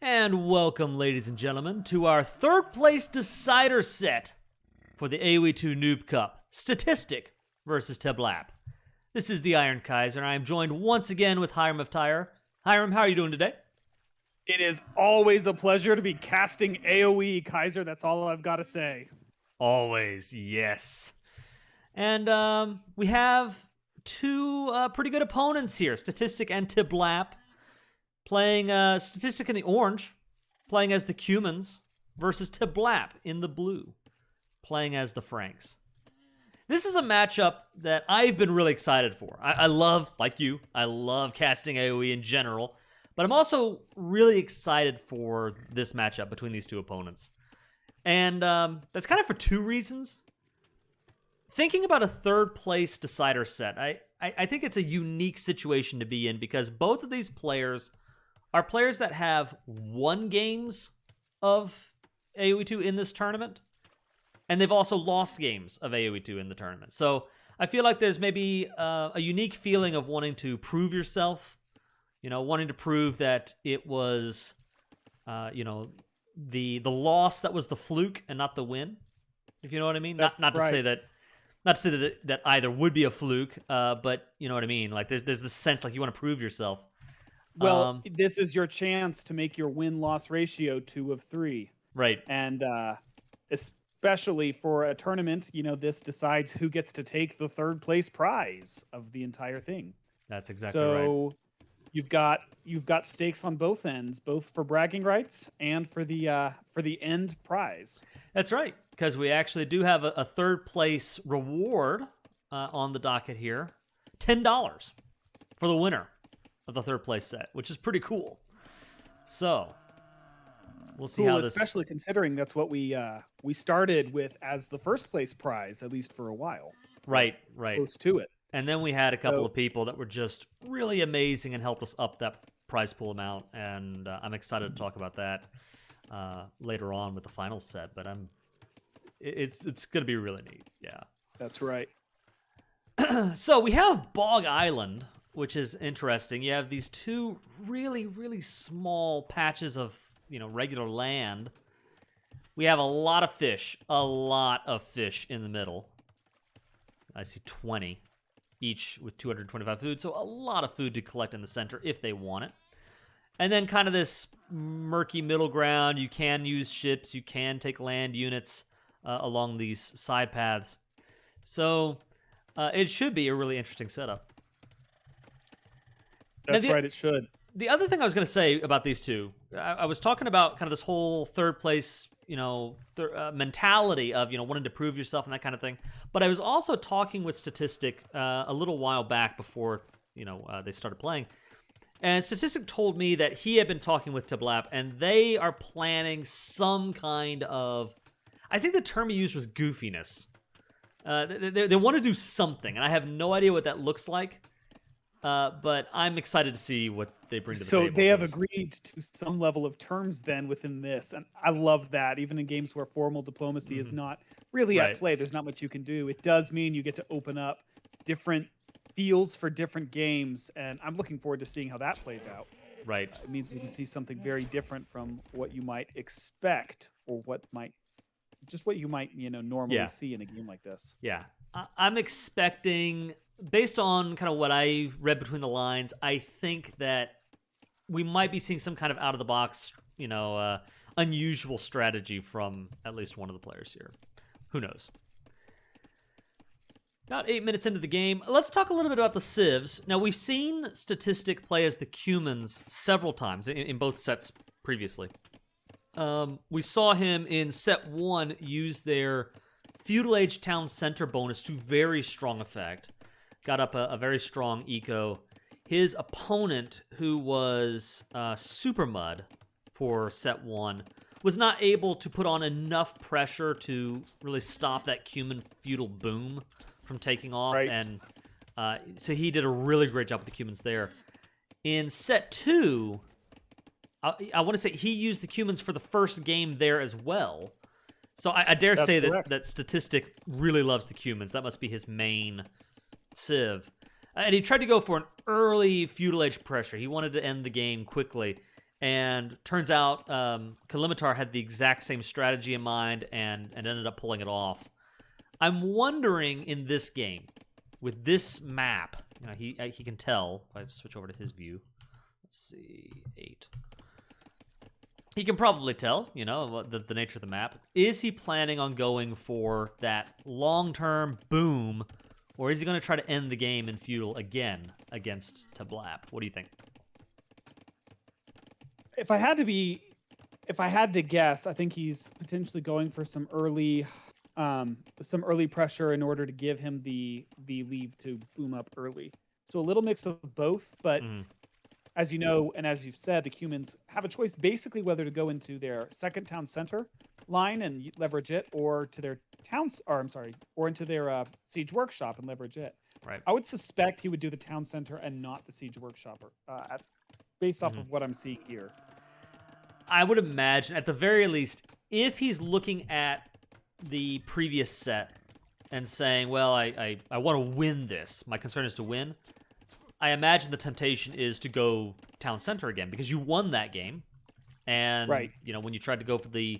And welcome, ladies and gentlemen, to our third place decider set for the AoE2 Noob Cup, Statistic versus Teh Blap. This is the Iron Kaiser, and I am joined once again with Hiram of Tyre. Hiram, how are you doing today? It is always a pleasure to be casting AoE, Kaiser. That's all I've got to say. Always, yes. And we have two pretty good opponents here, Statistic and Teh Blap, playing Statistic in the orange, playing as the Cumans, versus Teh Blap in the blue, playing as the Franks. This is a matchup that I've been really excited for. I love, like you, I love casting AoE in general, but I'm also really excited for this matchup between these two opponents. And that's kind of for two reasons. Thinking about a third place decider set, I think it's a unique situation to be in because both of these players are players that have won games of AoE2 in this tournament, and they've also lost games of AoE2 in the tournament. So I feel like there's maybe a unique feeling of wanting to prove yourself, wanting to prove that it was, the loss that was the fluke and not the win, if you know what I mean. Not to say that. Not to say that either would be a fluke, but you know what I mean. Like there's this sense like you want to prove yourself. Well, this is your chance to make your win-loss ratio 2 of 3. Right. And especially for a tournament, this decides who gets to take the third place prize of the entire thing. That's exactly right. So you've got stakes on both ends, both for bragging rights and for the end prize. That's right, because we actually do have a third place reward on the docket here. $10 for the winner of the third place set, which is pretty cool. So we'll see how this... Especially considering that's what we started with as the first place prize, at least for a while. Right. Close to it. And then we had a couple of people that were just really amazing and helped us up that prize pool amount, and I'm excited to talk about that later on with the final set. But it's going to be really neat. Yeah, that's right. So we have Bog Island, which is interesting. You have these two really, really small patches of regular land. We have a lot of fish in the middle. I see 20. Each with 225 food, so a lot of food to collect in the center if they want it. And then kind of this murky middle ground. You can use ships, you can take land units along these side paths. So it should be a really interesting setup. That's right, it should. The other thing I was going to say about these two, I was talking about kind of this whole third place mentality of wanting to prove yourself and that kind of thing. But I was also talking with Statistic a little while back before they started playing, and Statistic told me that he had been talking with Teh Blap, and they are planning some kind of, I think the term he used was goofiness. They want to do something, and I have no idea what that looks like. But I'm excited to see what they bring to the table. So they have agreed to some level of terms then within this. And I love that. Even in games where formal diplomacy is not really at play, there's not much you can do. It does mean you get to open up different fields for different games. And I'm looking forward to seeing how that plays out. Right. It means we can see something very different from what you might expect or what you might normally see in a game like this. Yeah. I'm expecting... Based on kind of what I read between the lines, I think that we might be seeing some kind of out-of-the-box, unusual strategy from at least one of the players here. Who knows? About 8 minutes into the game, let's talk a little bit about the civs. Now, we've seen Statistic play as the Cumans several times in both sets previously. We saw him in set 1 use their Feudal Age Town Center bonus to very strong effect. Got up a very strong eco. His opponent, who was Super Mud for set 1, was not able to put on enough pressure to really stop that Cuman feudal boom from taking off. Right. And so he did a really great job with the Cumans there. In set 2, I want to say he used the Cumans for the first game there as well. So I dare say that Statistic really loves the Cumans. That must be his main civ. And he tried to go for an early feudal age pressure. He wanted to end the game quickly. And turns out Kalimitar had the exact same strategy in mind and ended up pulling it off. I'm wondering in this game, with this map, you know, he can tell. If I switch over to his view, let's see, 8. He can probably tell, you know, the nature of the map. Is he planning on going for that long-term boom, or is he going to try to end the game in feudal again against Teh Blap? What do you think? If I had to guess, I think he's potentially going for some early pressure in order to give him the leave to boom up early. So a little mix of both, but as you know, and as you've said, the Cumans have a choice basically whether to go into their second town center line and leverage it, or to their or into their siege workshop and leverage it. Right. I would suspect he would do the town center and not the siege workshop, based off of what I'm seeing here. I would imagine, at the very least, if he's looking at the previous set and saying, well, I want to win this, my concern is to win, I imagine the temptation is to go town center again, because you won that game. And, you know, when you tried to go for the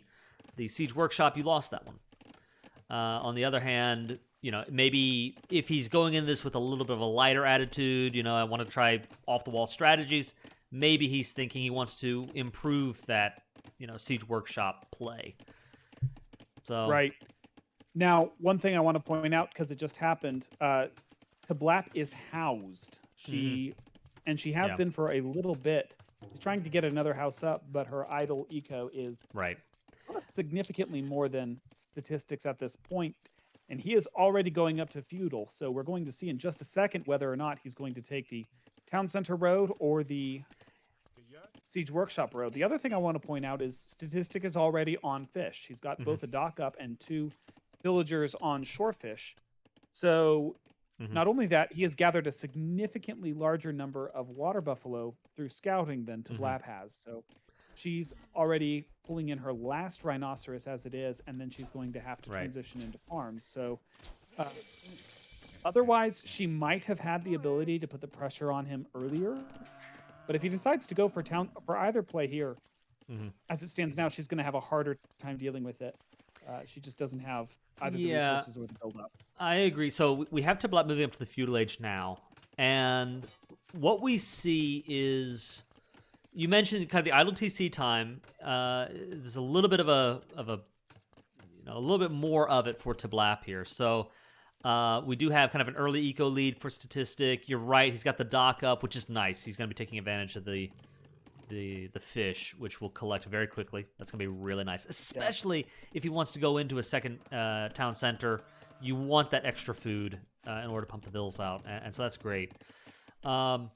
siege workshop, you lost that one. On the other hand, you know, maybe if he's going in this with a little bit of a lighter attitude, you know, I want to try off-the-wall strategies, maybe he's thinking he wants to improve that, you know, siege workshop play. So now, one thing I want to point out, because it just happened, Teh Blap is housed. She has been for a little bit. She's trying to get another house up, but her idle eco is significantly more than Statistics at this point, and he is already going up to feudal. So we're going to see in just a second whether or not he's going to take the town center road or the siege workshop road. The other thing I want to point out is Statistic is already on fish. He's got both a dock up and 2 villagers on shorefish. So not only that, he has gathered a significantly larger number of water buffalo through scouting than Teh Blap has. So she's already pulling in her last rhinoceros as it is, and then she's going to have to transition into farms. So otherwise, she might have had the ability to put the pressure on him earlier. But if he decides to go for either play here, as it stands now, she's going to have a harder time dealing with it. She just doesn't have either the resources or the build-up. I agree. So we have Teh Blap moving up to the feudal age now, and what we see is, you mentioned kind of the idle TC time. There's a little bit of a little bit more of it for Teh Blap here. So we do have kind of an early eco lead for Statistic. You're right. He's got the dock up, which is nice. He's going to be taking advantage of the fish, which will collect very quickly. That's going to be really nice, especially if he wants to go into a second town center. You want that extra food in order to pump the bills out, and so that's great. So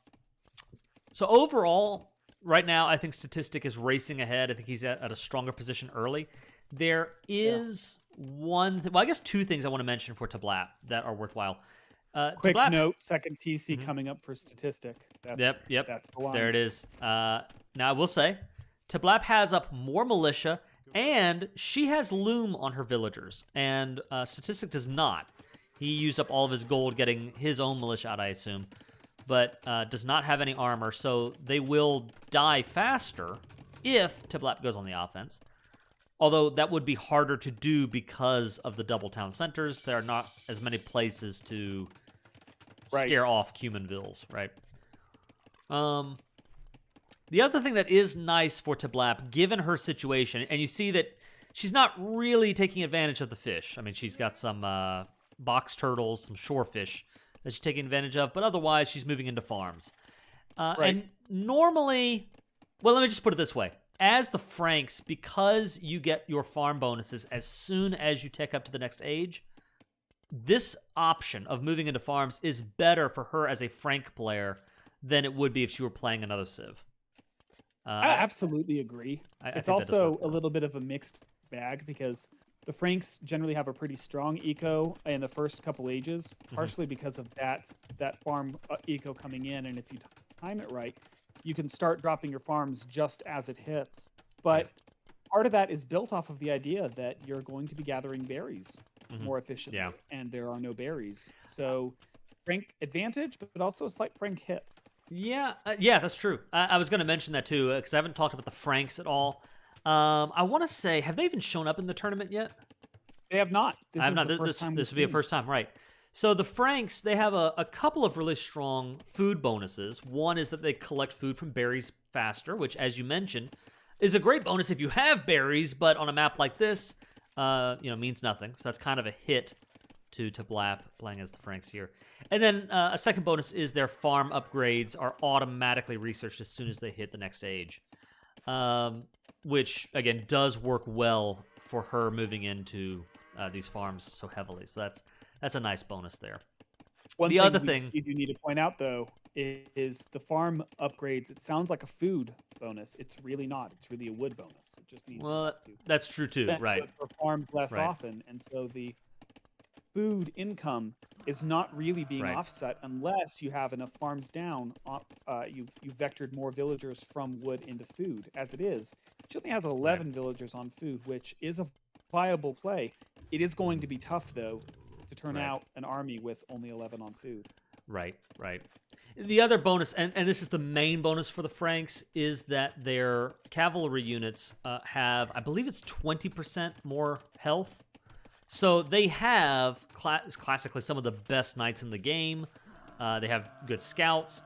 overall, right now, I think Statistic is racing ahead. I think he's at a stronger position early. There is I guess 2 things I want to mention for Teh Blap that are worthwhile. Quick note, second TC coming up for Statistic. Yep. That's the line. There it is. Now, I will say, Teh Blap has up more militia, and she has loom on her villagers, and Statistic does not. He used up all of his gold getting his own militia out, I assume, but does not have any armor, so they will die faster if Teh Blap goes on the offense. Although that would be harder to do because of the double town centers. There are not as many places to scare off Cumanvilles, right? The other thing that is nice for Teh Blap, given her situation, and you see that she's not really taking advantage of the fish. I mean, she's got some box turtles, some shorefish that she's taking advantage of, but otherwise she's moving into farms. And normally, well, let me just put it this way. As the Franks, because you get your farm bonuses as soon as you tech up to the next age, this option of moving into farms is better for her as a Frank player than it would be if she were playing another Civ. I absolutely agree. It's also a little bit of a mixed bag because the Franks generally have a pretty strong eco in the first couple ages, partially because of that farm eco coming in, and if you time it right, you can start dropping your farms just as it hits. But part of that is built off of the idea that you're going to be gathering berries more efficiently, and there are no berries. So Frank advantage, but also a slight Frank hit. Yeah, yeah, that's true. I was going to mention that too because I haven't talked about the Franks at all. I want to say, have they even shown up in the tournament yet? They have not. I This have is not. the first time This we've would be a seen. first time, right? So the Franks, they have a couple of really strong food bonuses. One is that they collect food from berries faster, which, as you mentioned, is a great bonus if you have berries. But on a map like this, means nothing. So that's kind of a hit to Blap playing as the Franks here. And then a second bonus is their farm upgrades are automatically researched as soon as they hit the next age, which again does work well for her moving into these farms so heavily. So that's a nice bonus there. One The thing other we thing, do need to point out, though, is the farm upgrades. It sounds like a food bonus. It's really not. It's really a wood bonus. It just means you well, have to that's true too, spend right? wood for farms less Right. often, and so the food income is not really being Right. offset unless you have enough farms down. You vectored more villagers from wood into food. As it is, she only has 11 villagers on food, which is a viable play. It is going to be tough, though, to turn Right. out an army with only 11 on food. Right. The other bonus, and this is the main bonus for the Franks, is that their cavalry units have, I believe it's 20% more health. So they have classically some of the best knights in the game. They have good scouts.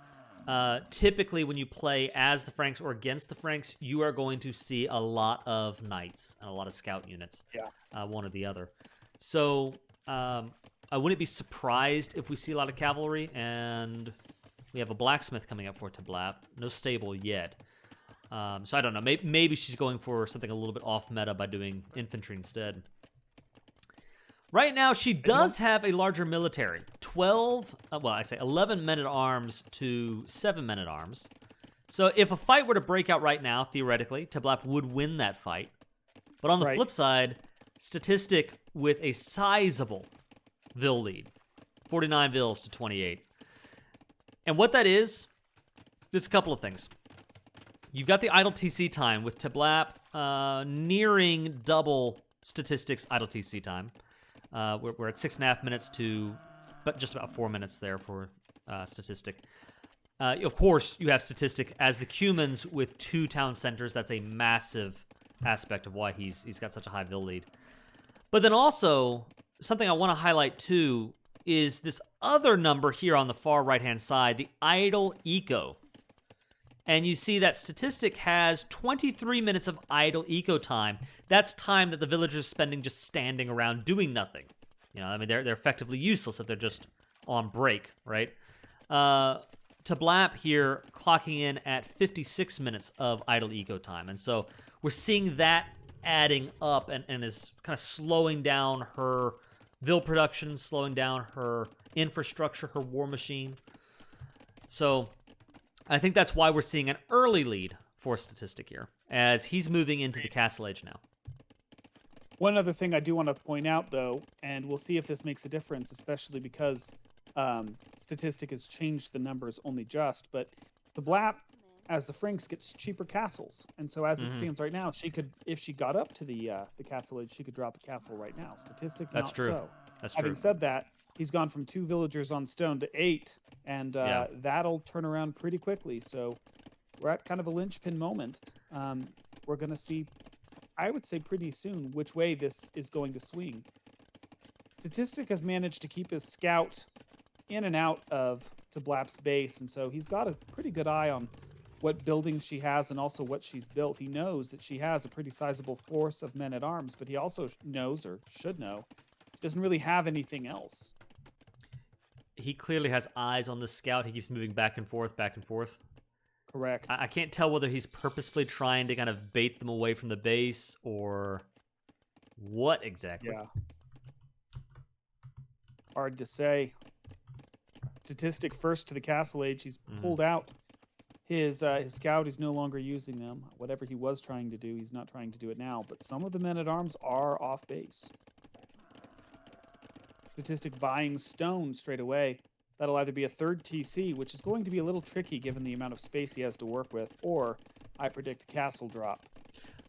Typically, when you play as the Franks or against the Franks, you are going to see a lot of knights and a lot of scout units. Yeah. One or the other. So I wouldn't be surprised if we see a lot of cavalry, and we have a blacksmith coming up for Teh Blap. No stable yet. So I don't know. Maybe she's going for something a little bit off meta by doing infantry instead. Right now, she does have a larger military. 11 men-at-arms to 7 men-at-arms. So if a fight were to break out right now, theoretically, Teh Blap would win that fight. But on the flip side, Statistic with a sizable Vil lead. 49 Vils to 28. And what that is, it's a couple of things. You've got the idle TC time with Teh Blap nearing double Statistic's idle TC time. We're at 6.5 minutes to just about 4 minutes there for Statistic. Of course, you have Statistic as the Cumans with 2 town centers. That's a massive aspect of why he's got such a high Vil lead. But then also, something I want to highlight too is this other number here on the far right-hand side, the idle eco. And you see that Statistic has 23 minutes of idle eco time. That's time that the villagers are spending just standing around doing nothing. They're effectively useless if they're just on break, right? Teh Blap here clocking in at 56 minutes of idle eco time. And so we're seeing that adding up and is kind of slowing down her Vil production, slowing down her infrastructure, her war machine. So I think that's why we're seeing an early lead for Statistic here, as he's moving into the Castle Age now. One other thing I do want to point out, though, and we'll see if this makes a difference, especially because Statistic has changed the numbers only just, but the Blap, as the Franks, gets cheaper castles. And so as it stands right now, she could, if she got up to the Castle Age, she could drop a castle right now. Statistic, That's not true. so. That's Having true. said that, he's gone from 2 villagers on stone to 8, and that'll turn around pretty quickly. So we're at kind of a linchpin moment. We're going to see, I would say pretty soon, which way this is going to swing. Statistic has managed to keep his scout in and out of Teh Blap's base, and so he's got a pretty good eye on what buildings she has and also what she's built. He knows that she has a pretty sizable force of men-at-arms, but he also knows, or should know, doesn't really have anything else. He clearly has eyes on the scout. He keeps moving back and forth, back and forth. Correct. I can't tell whether he's purposefully trying to kind of bait them away from the base or what exactly. Yeah. Hard to say. Statistic first to the Castle Age. He's pulled out his scout. He's no longer using them. Whatever he was trying to do, he's not trying to do it now. But some of the men-at-arms are off base. Statistic buying stone straight away. That'll either be a third TC, which is going to be a little tricky given the amount of space he has to work with, or I predict a castle drop.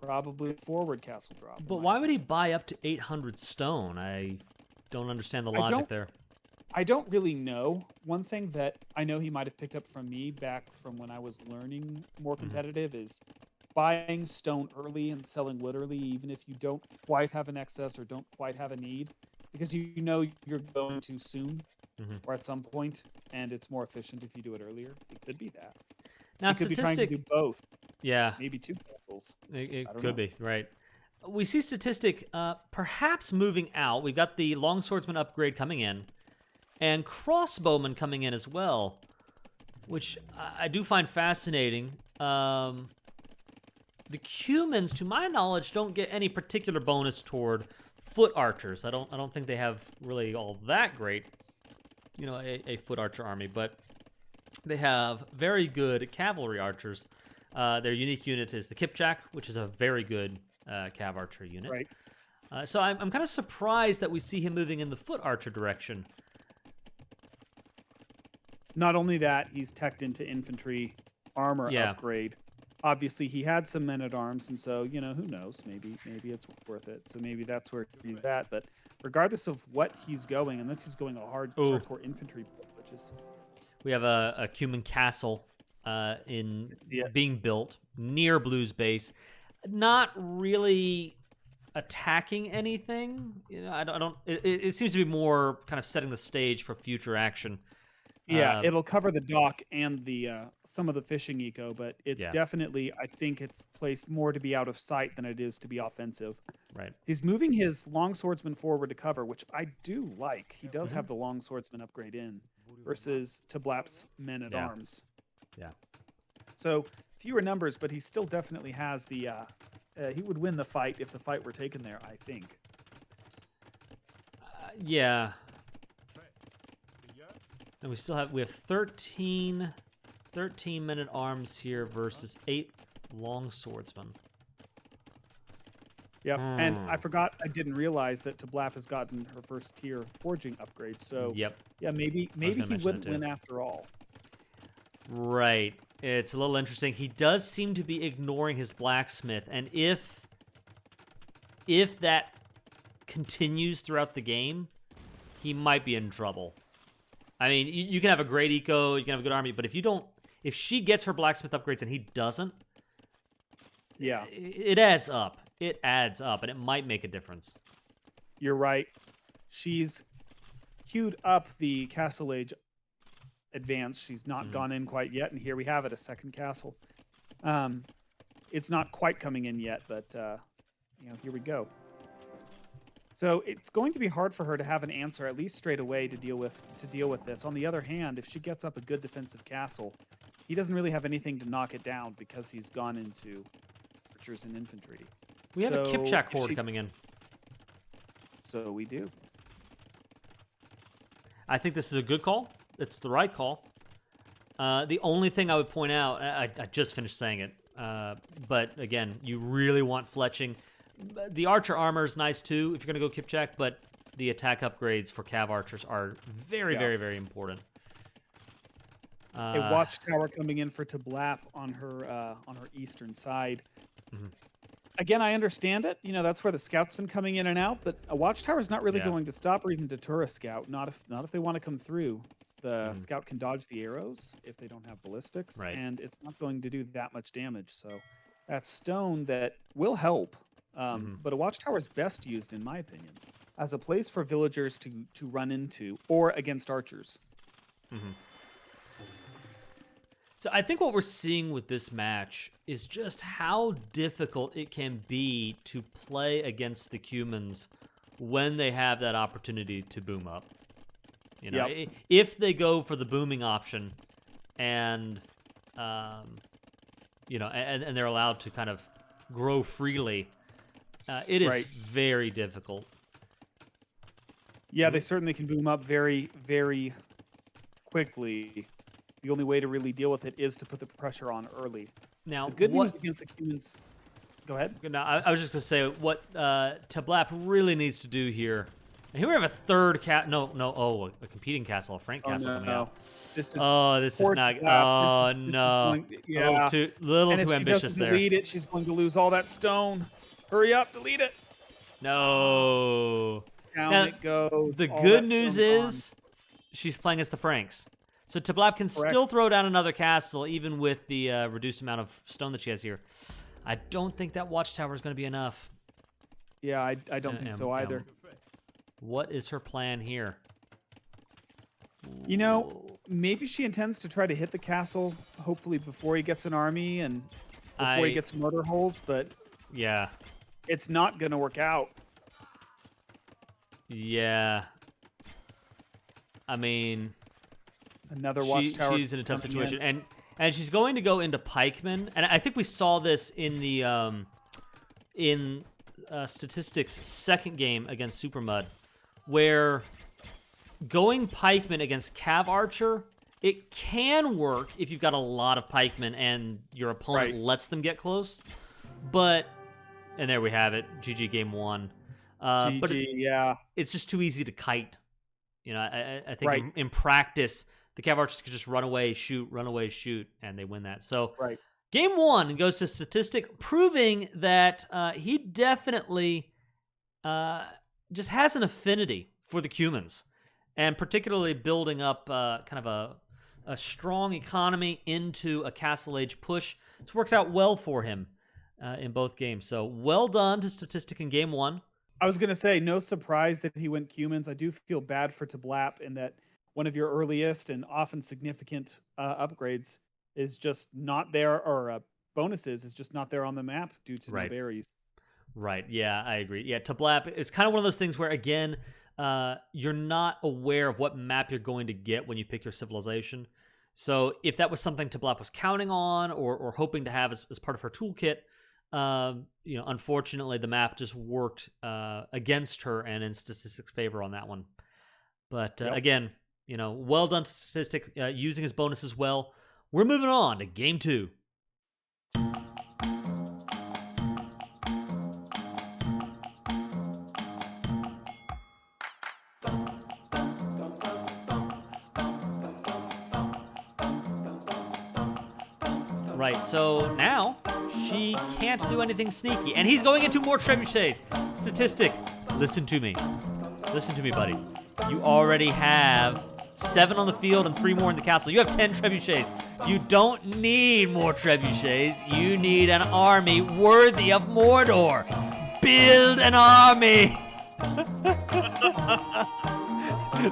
Probably a forward castle drop. But why would he buy up to 800 stone? I don't understand the logic there. I don't really know. One thing that I know he might have picked up from me back from when I was learning more competitive is buying stone early and selling wood early, even if you don't quite have an excess or don't quite have a need, because you know you're going too soon or at some point, and it's more efficient if you do it earlier. It could be that. Now, He could be trying to do both. Yeah. Maybe 2 castles. It could be, right. We see Statistic perhaps moving out. We've got the Longswordsman upgrade coming in, and Crossbowman coming in as well, which I do find fascinating. The Cumans, to my knowledge, don't get any particular bonus toward foot archers. I don't think they have really all that great, a foot archer army, but they have very good cavalry archers. Their unique unit is the Kipchak, which is a very good cav archer unit. Right. So I'm kind of surprised that we see him moving in the foot archer direction. Not only that, he's teched into infantry armor upgrade. Obviously, he had some men-at-arms, and so, who knows? Maybe it's worth it. So maybe that's where he's at. But regardless of what he's going, unless he's going a hardcore infantry build, which is... We have a Cuman castle being built near Blue's base. Not really attacking anything. It seems to be more kind of setting the stage for future action. Yeah, it'll cover the dock and the some of the fishing eco, but it's definitely, I think it's placed more to be out of sight than it is to be offensive. Right. He's moving his longswordsman forward to cover, which I do like. He does have the longswordsman upgrade in versus Teh Blap's men-at-arms. Yeah. So fewer numbers, but he still definitely has the... he would win the fight if the fight were taken there, I think. Yeah. And we have 13 men-at-arms here versus 8 longswordsmen. Yep, and I didn't realize that Teh Blap has gotten her first tier forging upgrade. So yeah, maybe he wouldn't win after all. Right. It's a little interesting. He does seem to be ignoring his blacksmith, and if that continues throughout the game, he might be in trouble. I mean, you can have a great eco, you can have a good army, but if she gets her blacksmith upgrades and he doesn't, it adds up. It adds up, and it might make a difference. You're right. She's queued up the Castle Age advance. She's not gone in quite yet, and here we have it, a second castle. It's not quite coming in yet, but here we go. So it's going to be hard for her to have an answer, at least straight away, to deal with this. On the other hand, if she gets up a good defensive castle, he doesn't really have anything to knock it down because he's gone into archers and infantry. We have a Kipchak horde coming in. So we do. I think this is a good call. It's the right call. The only thing I would point out, I just finished saying it, but again, you really want fletching. The archer armor is nice too if you're going to go Kipchak, but the attack upgrades for cav archers are very, very, very important. A watchtower coming in for Teh Blap on her eastern side. Again, I understand it. That's where the scout's been coming in and out, but a watchtower is not really going to stop or even deter a scout. Not if they want to come through. The scout can dodge the arrows if they don't have ballistics, and it's not going to do that much damage. So that's stone that will help. But a watchtower is best used, in my opinion, as a place for villagers to run into or against archers. So I think what we're seeing with this match is just how difficult it can be to play against the Cumans when they have that opportunity to boom up. If they go for the booming option and and they're allowed to kind of grow freely, it is very difficult. Yeah, they certainly can boom up very, very quickly. The only way to really deal with it is to put the pressure on early. Now, the good news against the Cumans... Go ahead. Now, I was just going to say, what Teh Blap really needs to do here... And here we have a third a competing castle, a Frank castle coming out. This is not... Oh, no. A little too ambitious there. If she doesn't delete it, she's going to lose all that stone. Hurry up, delete it. No. Down it goes. The good news is... she's playing as the Franks. So Teh Blap can still throw down another castle, even with the reduced amount of stone that she has here. I don't think that watchtower is going to be enough. Yeah, I don't think so either. What is her plan here? You know, maybe she intends to try to hit the castle, hopefully before he gets an army and before he gets mortar holes, but yeah, it's not going to work out. Yeah. I mean, another watchtower. She's in a tough situation, and she's going to go into pikemen, and I think we saw this in the Statistics' second game against Supermud, where going pikemen against cav archer, it can work if you've got a lot of pikemen and your opponent lets them get close, but and there we have it, GG game 1. GG, but yeah, it's just too easy to kite. You know, I think in practice, the cav archers could just run away, shoot, and they win that. So game 1 goes to Statistic, proving that he definitely just has an affinity for the Cumans, and particularly building up kind of a strong economy into a Castle Age push. It's worked out well for him in both games. So well done to Statistic in game 1. I was going to say, no surprise that he went Cumans. I do feel bad for Teh Blap in that one of your earliest and often significant upgrades is just not there, or bonuses is just not there on the map due to no berries. Right, yeah, I agree. Yeah, Teh Blap is kind of one of those things where, again, you're not aware of what map you're going to get when you pick your civilization. So if that was something Teh Blap was counting on or hoping to have as part of her toolkit, you know, unfortunately, the map just worked against her and in Statistic's favor on that one. But again, you know, well done to Statistic using his bonuses well. We're moving on to game 2. Right, so now she can't do anything sneaky, and he's going into more trebuchets. Statistic, listen to me. Listen to me, buddy. You already have 7 on the field and 3 more in the castle. You have 10 trebuchets. You don't need more trebuchets. You need an army worthy of Mordor. Build an army.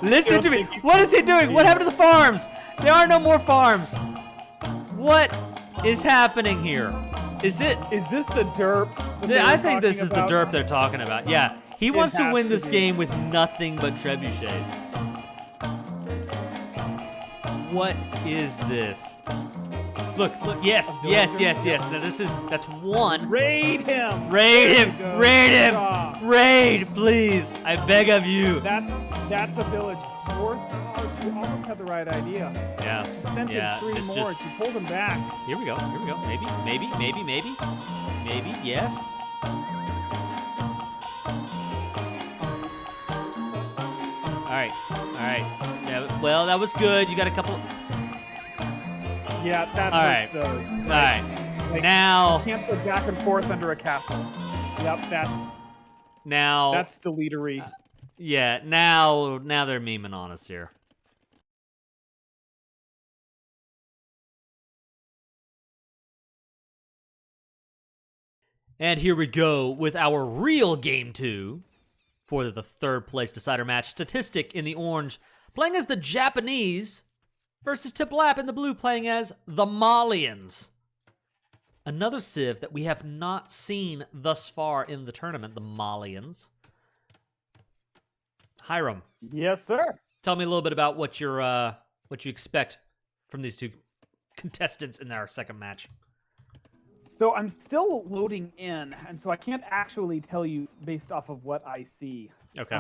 Listen to me. What is he doing? What happened to the farms? There are no more farms. What is happening here? Is this the derp? I think this is the derp they're talking about. Yeah, he wants to win this game with nothing but trebuchets. What is this? Look, yes. Now that's 1. Raid him, please. I beg of you. That's a village. She almost had the right idea. Yeah. She sent in 3 more. She pulled him back. Here we go. Maybe. Yes. All right. Yeah, well, that was good. You got a couple. Yeah, that hurts though. All right. Like, now you can't go back and forth under a castle. Yep, that's deletery. Yeah, now they're memeing on us here. And here we go with our real game 2 for the 3rd place decider match. Statistic in the orange playing as the Japanese versus Teh Blap in the blue playing as the Malians. Another civ that we have not seen thus far in the tournament, the Malians. Hiram. Yes, sir. Tell me a little bit about what you expect from these 2 contestants in our second match. So I'm still loading in, and so I can't actually tell you based off of what I see. Okay.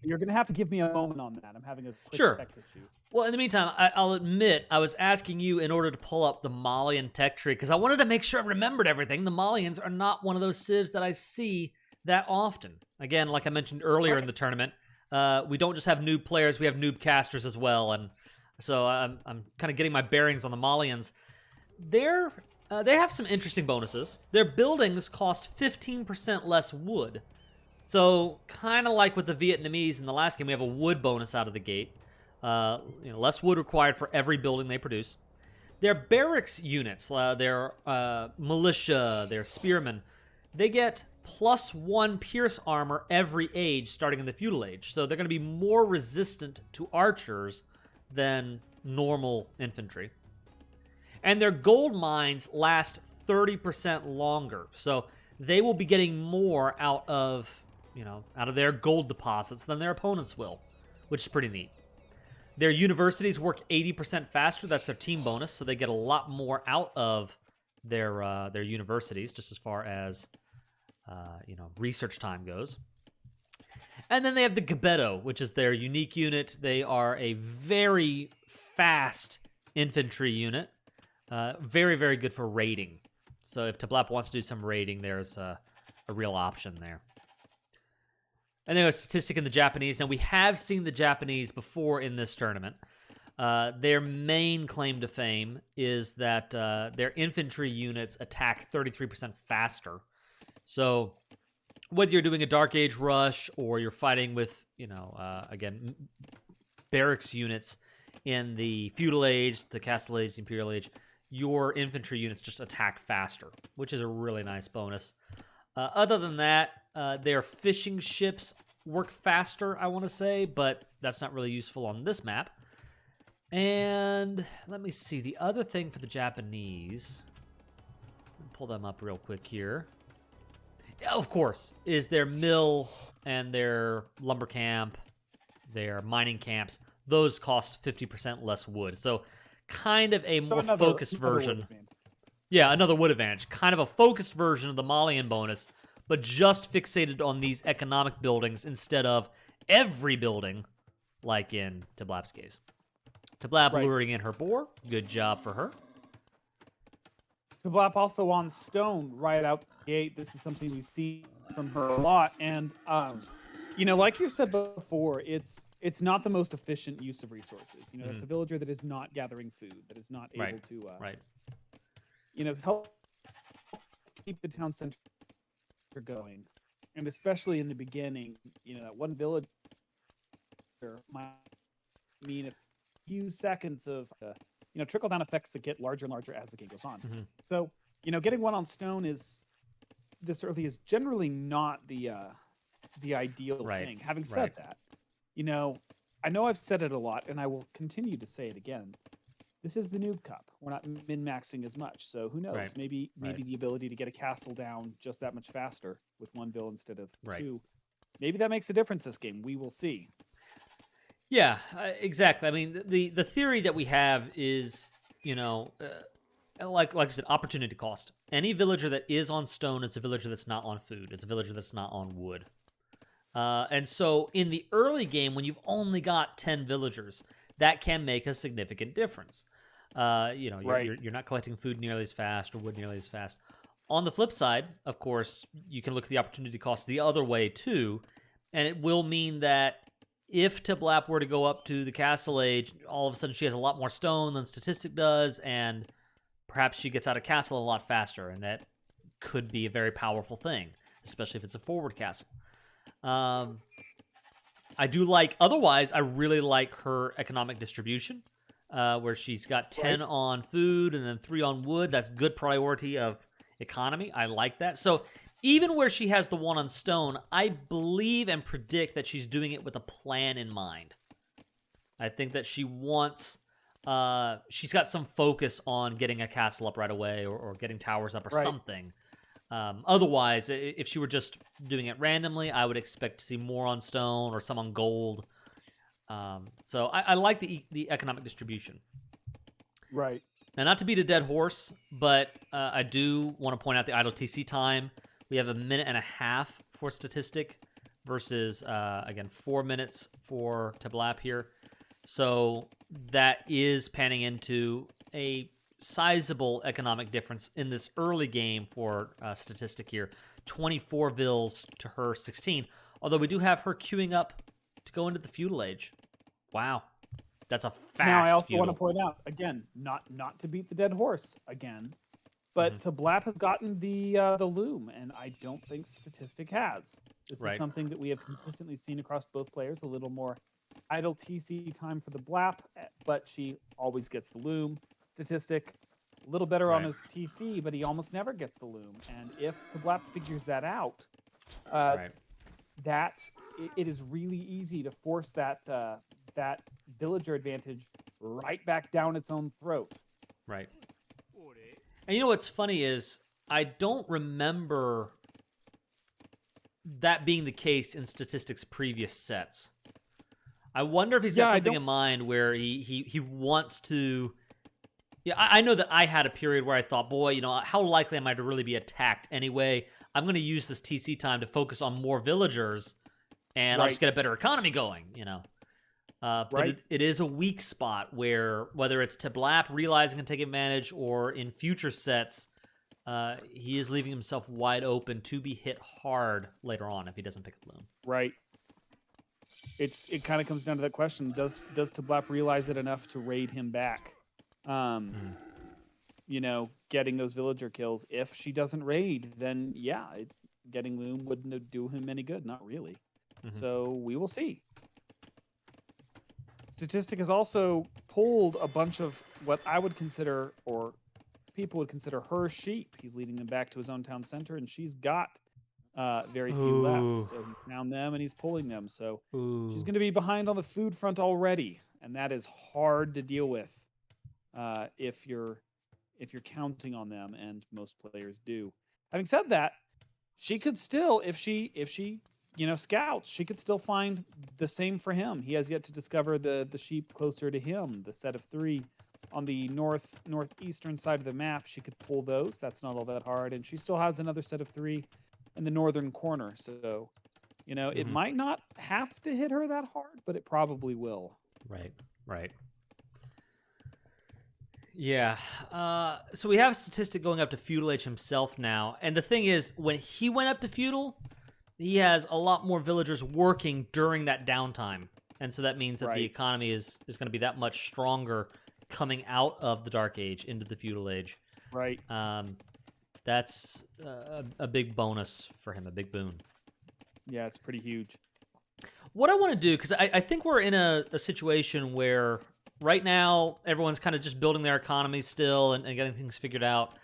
You're going to have to give me a moment on that. I'm having a quick tech issue. Well, in the meantime, I'll admit I was asking you in order to pull up the Malian tech tree because I wanted to make sure I remembered everything. The Malians are not one of those civs that I see that often. Again, like I mentioned earlier in the tournament, we don't just have noob players, we have noob casters as well, and so I'm kind of getting my bearings on the Malians. They have some interesting bonuses. Their buildings cost 15% less wood. So kind of like with the Vietnamese in the last game, we have a wood bonus out of the gate. Less wood required for every building they produce. Their barracks units, their militia, their spearmen, they get +1 pierce armor every age starting in the feudal age. So they're going to be more resistant to archers than normal infantry. And their gold mines last 30% longer. So they will be getting more out of their gold deposits than their opponents will, which is pretty neat. Their universities work 80% faster. That's their team bonus, so they get a lot more out of their universities, just as far as research time goes. And then they have the Gabetto, which is their unique unit. They are a very fast infantry unit, very, very good for raiding. So if Teh Blap wants to do some raiding, there's a real option there. And then a statistic in the Japanese. Now, we have seen the Japanese before in this tournament. Their main claim to fame is that their infantry units attack 33% faster. So whether you're doing a Dark Age rush or you're fighting with, again, barracks units in the Feudal Age, the Castle Age, the Imperial Age, your infantry units just attack faster, which is a really nice bonus. Other than that, their fishing ships work faster, I want to say, but that's not really useful on this map. And let me see. The other thing for the Japanese, pull them up real quick here. Of course, is their mill and their lumber camp, their mining camps. Those cost 50% less wood. So kind of a more focused version. Yeah, another wood advantage. Kind of a focused version of the Malian bonus, but just fixated on these economic buildings instead of every building, like in Teh Blap's case. Teh Blap luring in her boar. Good job for her. Teh Blap also on stone right out the gate. This is something we've seen from her a lot. And, like you said before, it's not the most efficient use of resources. It's a villager that is not gathering food, that is not able to, help keep the town center going. And especially in the beginning, that one village might mean a few seconds of, trickle-down effects that get larger and larger as the game goes on. Mm-hmm. So, getting one on stone this early is generally not the ideal thing. Having said that, I know I've said it a lot, and I will continue to say it again. This is the Noob Cup. We're not min-maxing as much, so who knows? Maybe the ability to get a castle down just that much faster with one bill instead of two. Maybe that makes a difference this game. We will see. Yeah, exactly. I mean, the theory that we have is, like I said, opportunity cost. Any villager that is on stone is a villager that's not on food. It's a villager that's not on wood. And so in the early game, when you've only got 10 villagers, that can make a significant difference. You're not collecting food nearly as fast or wood nearly as fast. On the flip side, of course, you can look at the opportunity cost the other way too, and it will mean that if Teh Blap were to go up to the Castle Age, all of a sudden she has a lot more stone than Statistic does, and perhaps she gets out of castle a lot faster, and that could be a very powerful thing, especially if it's a forward castle. I do like, otherwise, I really like her economic distribution, where she's got 10 on food and then 3 on wood. That's good priority of economy. I like that. So even where she has the 1 on stone, I believe and predict that she's doing it with a plan in mind. I think that she wants, she's got some focus on getting a castle up right away or getting towers up or something. Otherwise, if she were just doing it randomly, I would expect to see more on stone or some on gold. So I like the economic distribution. Right. Now, not to beat a dead horse, but I do want to point out the idle TC time. We have 1.5 minutes for Statistic versus, again, 4 minutes for Teh Blap here. So that is panning into a sizable economic difference in this early game for Statistic here. 24 vills to her 16. Although we do have her queuing up to go into the feudal age. Wow. That's a fast Now, I also feudal. want to point out, again, not to beat the dead horse again, but Teh Blap has gotten the loom, and I don't think Statistic has. This is something that we have consistently seen across both players, a little more idle TC time for the Blap, but she always gets the loom. Statistic, a little better on Right. his TC, but he almost never gets the loom. And if Teh Blap figures that out, Right. that it is really easy to force that that villager advantage right back down its own throat. Right. And you know what's funny is I don't remember that being the case in Statistic's previous sets. I wonder if he's got something in mind where he wants to. Yeah, I know that I had a period where I thought, boy, you know, how likely am I to really be attacked anyway? I'm going to use this TC time to focus on more villagers, and I'll just get a better economy going, you know. But it is a weak spot where, whether it's Teh Blap realizing and taking advantage, or in future sets, he is leaving himself wide open to be hit hard later on if he doesn't pick up loom. Right. It kind of comes down to that question: Does Teh Blap realize it enough to raid him back? You know, getting those villager kills. If she doesn't raid, then yeah, getting loom wouldn't do him any good. Not really. So we will see. Statistic has also pulled a bunch of what I would consider, or people would consider, her sheep. He's leading them back to his own town center, and she's got very few left. So he found them and he's pulling them. So she's going to be behind on the food front already, and that is hard to deal with if you're counting on them, and most players do. Having said that, she could still, if she you know, scouts, she could still find the same for him. He has yet to discover the sheep closer to him, the set of 3 on the northeastern side of the map. She could pull those. That's not all that hard. And she still has another set of 3 in the northern corner. So, you know, it might not have to hit her that hard, but it probably will. Right. Yeah. So we have Statistic going up to Feudal Age himself now. And the thing is, when he went up to Feudal, he has a lot more villagers working during that downtime. And so that means that the economy is going to be that much stronger coming out of the Dark Age into the Feudal Age. Right. That's a big bonus for him, a big boon. Yeah, it's pretty huge. What I want to do, because I think we're in a situation where right now everyone's kind of just building their economy still and getting things figured out.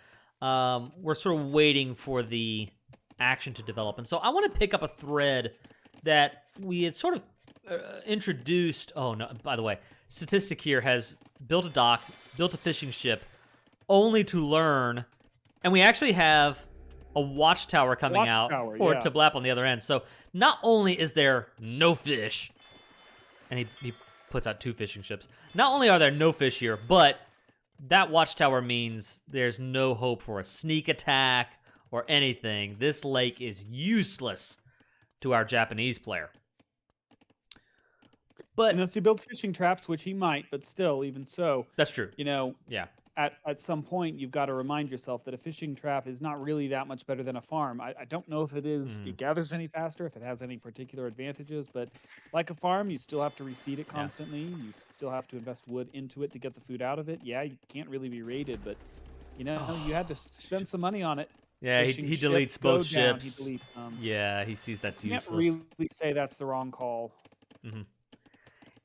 We're sort of waiting for the action to develop. And so I want to pick up a thread that we had sort of introduced. Oh, no, by the way, Statistic here has built a dock, built a fishing ship, only to learn, and we actually have a watchtower coming out for Teh Blap on the other end. So not only is there no fish, and he puts out 2 fishing ships, not only are there no fish here, but that watchtower means there's no hope for a sneak attack or anything. This lake is useless to our Japanese player. But unless he builds fishing traps, which he might, but still, even so, that's true. You know, yeah. At some point, you've got to remind yourself that a fishing trap is not really that much better than a farm. I don't know if it is. It gathers any faster, if it has any particular advantages, but like a farm, you still have to reseed it constantly. You still have to invest wood into it to get the food out of it. Yeah, you can't really be raided, but you know, you had to spend some money on it. Yeah, he deletes both ships. He deletes, yeah, he sees that's useless. You can't really say that's the wrong call.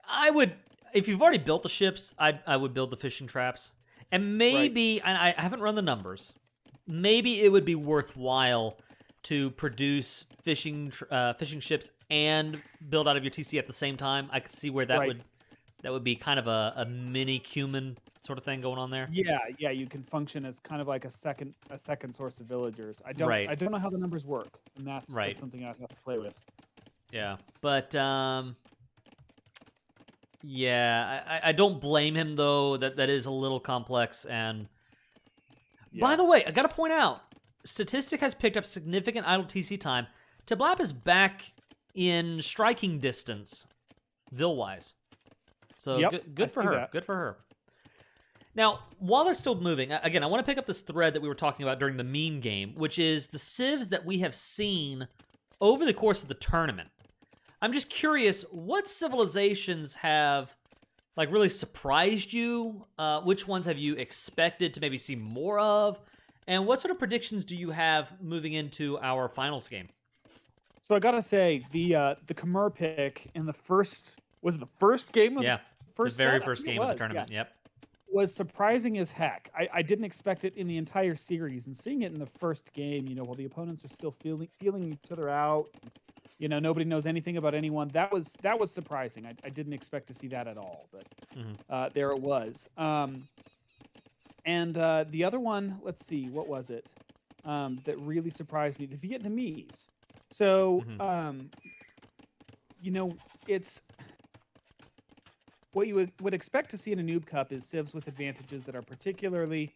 I would, if you've already built the ships, I would build the fishing traps. And maybe, and I haven't run the numbers, maybe it would be worthwhile to produce fishing ships and build out of your TC at the same time. I could see where that would be kind of a mini Cuman sort of thing going on there. Yeah, you can function as kind of like a second source of villagers. I don't know how the numbers work, and that's something I have to play with. Yeah, but yeah, I don't blame him though. That is a little complex. And by the way, I gotta point out, Statistic has picked up significant idle TC time. Teh Blap is back in striking distance, Vill-wise. So good for her. Good for her. Now, while they're still moving, again, I want to pick up this thread that we were talking about during the meme game, which is the civs that we have seen over the course of the tournament. I'm just curious, what civilizations have like really surprised you? Which ones have you expected to maybe see more of? And what sort of predictions do you have moving into our finals game? So I gotta say, the Khmer pick in the first Was it the first game of Yeah, the first the very set? I first think it game of the was, tournament. yeah. Yep. Was surprising as heck. I didn't expect it in the entire series, and seeing it in the first game, while the opponents are still feeling each other out, nobody knows anything about anyone. That was surprising. I didn't expect to see that at all, but there it was. And the other one, let's see, what was it that really surprised me? The Vietnamese. So, it's what you would expect to see in a Noob Cup is civs with advantages that are particularly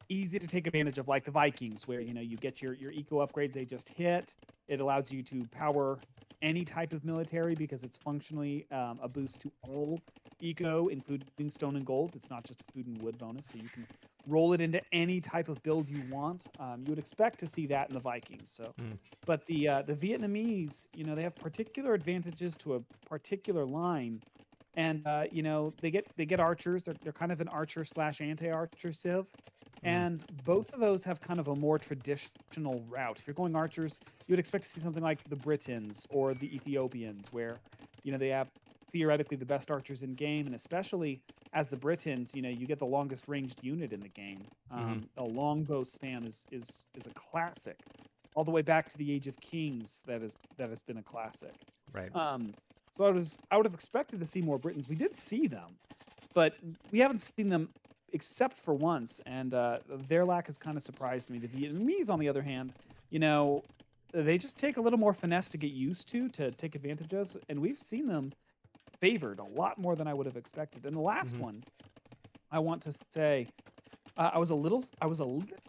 easy to take advantage of, like the Vikings, where you get your eco upgrades they just hit. It allows you to power any type of military because it's functionally a boost to all eco, including stone and gold. It's not just a food and wood bonus, so you can roll it into any type of build you want. You would expect to see that in the Vikings. So, but the Vietnamese, they have particular advantages to a particular line, and they get archers. They're kind of an archer / anti-archer civ. And both of those have kind of a more traditional route. If you're going archers, you would expect to see something like the Britons or the Ethiopians, where they have theoretically the best archers in game, and especially as the Britons, you get the longest ranged unit in the game. A longbow spam is a classic, all the way back to the Age of Kings. That has been a classic. Right. So I would have expected to see more Britons. We did see them, but we haven't seen them except for once, and their lack has kind of surprised me. The Vietnamese, on the other hand, they just take a little more finesse to get used to take advantage of, and we've seen them favored a lot more than I would have expected. And the last one, I want to say, I was a little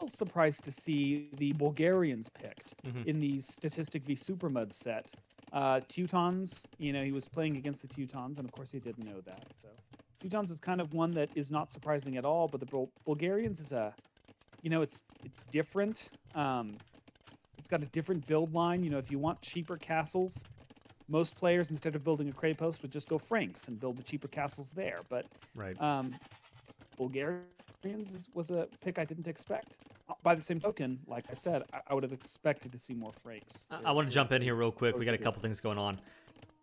surprised to see the Bulgarians picked in the Statistic v Supermud set. Teutons, he was playing against the Teutons, and of course he didn't know that. So Teutons is kind of one that is not surprising at all, but the Bulgarians is it's different. It's got a different build line. If you want cheaper castles, most players, instead of building a Cray post, would just go Franks and build the cheaper castles there. But Bulgarians was a pick I didn't expect. By the same token, like I said, I would have expected to see more Franks. I want to jump in here real quick. We got a couple things going on.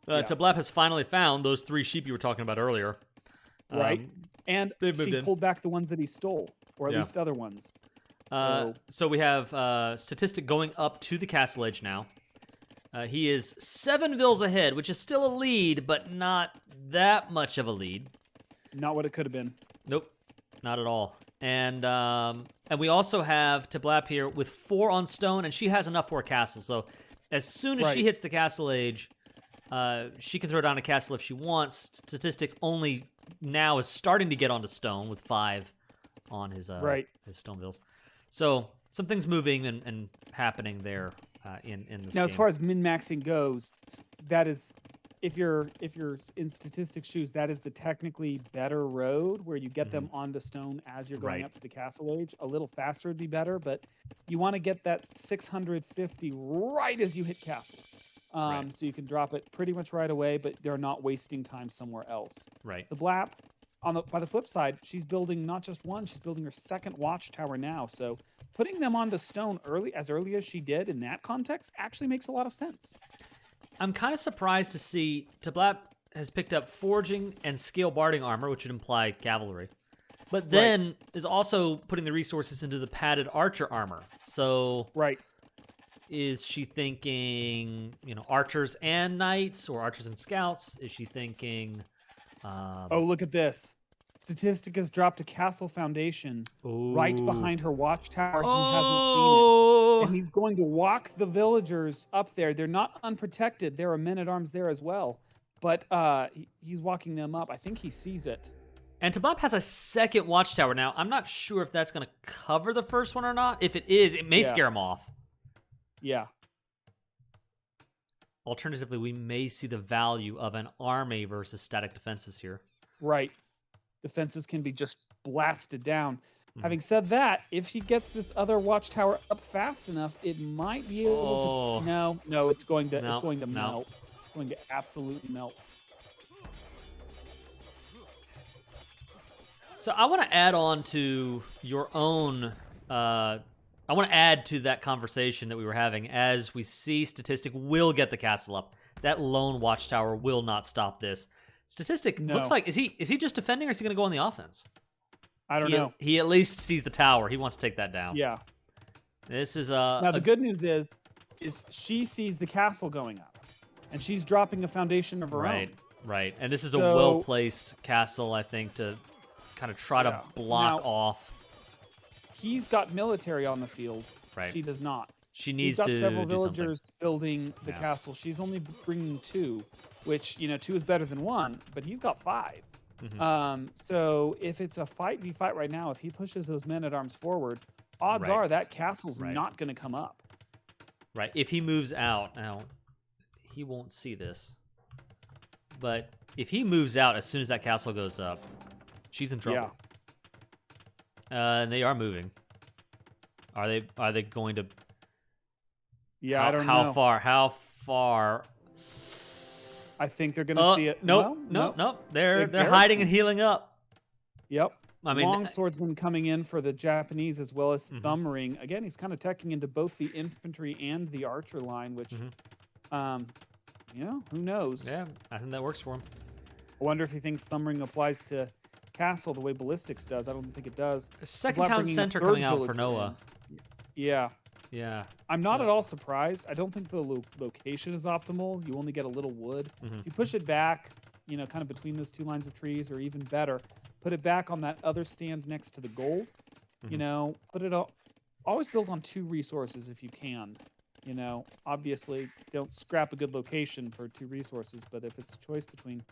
Teh Blap has finally found those 3 sheep you were talking about earlier. Right. And she pulled back the ones that he stole, or at least other ones. So we have Statistic going up to the castle edge now. He is 7 vills ahead, which is still a lead, but not that much of a lead. Not what it could have been. Nope, not at all. And we also have Teh Blap here with 4 on stone, and she has enough for a castle. So as soon as she hits the castle age, she can throw down a castle if she wants. Statistic only now is starting to get onto stone with 5 on his stone vills. So some things moving and happening there in this game. Now, as far as min-maxing goes, that is, if you're in Statistics shoes, that is the technically better road, where you get them onto stone as you're going up to the castle age. A little faster would be better, but you want to get that 650 right as you hit castle. So you can drop it pretty much right away, but they're not wasting time somewhere else. Right. The Blap, by the flip side, she's building not just one, she's building her 2nd watchtower now. So putting them onto stone early as she did in that context actually makes a lot of sense. I'm kind of surprised to see Teh Blap has picked up forging and scale barding armor, which would imply cavalry, but then is also putting the resources into the padded archer armor. So is she thinking, archers and knights, or archers and scouts? Is she thinking... oh, look at this. Statistic has dropped a castle foundation right behind her watchtower. He hasn't seen it. And he's going to walk the villagers up there. They're not unprotected. There are men-at-arms there as well. But he's walking them up. I think he sees it. And Teh Blap has a 2nd watchtower now. I'm not sure if that's going to cover the first one or not. If it is, it may scare him off. Yeah. Alternatively, we may see the value of an army versus static defenses here. Right. Defenses can be just blasted down. Having said that, if he gets this other watchtower up fast enough, it might be able to... No, it's going to melt. It's going to absolutely melt. So I want to add on to your own I want to add to that conversation that we were having. As we see, Statistic will get the castle up. That lone watchtower will not stop this. Statistic looks like, is he just defending, or is he going to go on the offense? I don't know. He at least sees the tower. He wants to take that down. Yeah. This is now the good news is she sees the castle going up, and she's dropping a foundation of her own. Right. And this is a well-placed castle, I think, to kind of try to block off. He's got military on the field. Right. She does not. She needs to do several something. villagers building the castle. She's only bringing 2, which, 2 is better than 1, but he's got 5. So if it's a fight v fight right now, if he pushes those men-at-arms forward, odds are that castle's not going to come up. Right. If he moves out, now, he won't see this. But if he moves out as soon as that castle goes up, she's in trouble. Yeah. And they are moving. Are they going to... Yeah, I don't know. How far? I think they're going to see it. Nope. They're hiding and healing up. Yep. I mean, long swordsman coming in for the Japanese, as well as thumb ring. Again, he's kind of teching into both the infantry and the archer line, which, who knows? Yeah, I think that works for him. I wonder if he thinks thumb ring applies to castle the way ballistics does. I don't think it does. Second town center coming out for Noah. Yeah. Yeah. I'm not at all surprised. I don't think the location is optimal. You only get a little wood. If you push it back, kind of between those 2 lines of trees, or even better, put it back on that other stand next to the gold. Put it always build on 2 resources if you can. Obviously don't scrap a good location for 2 resources, but if it's a choice between,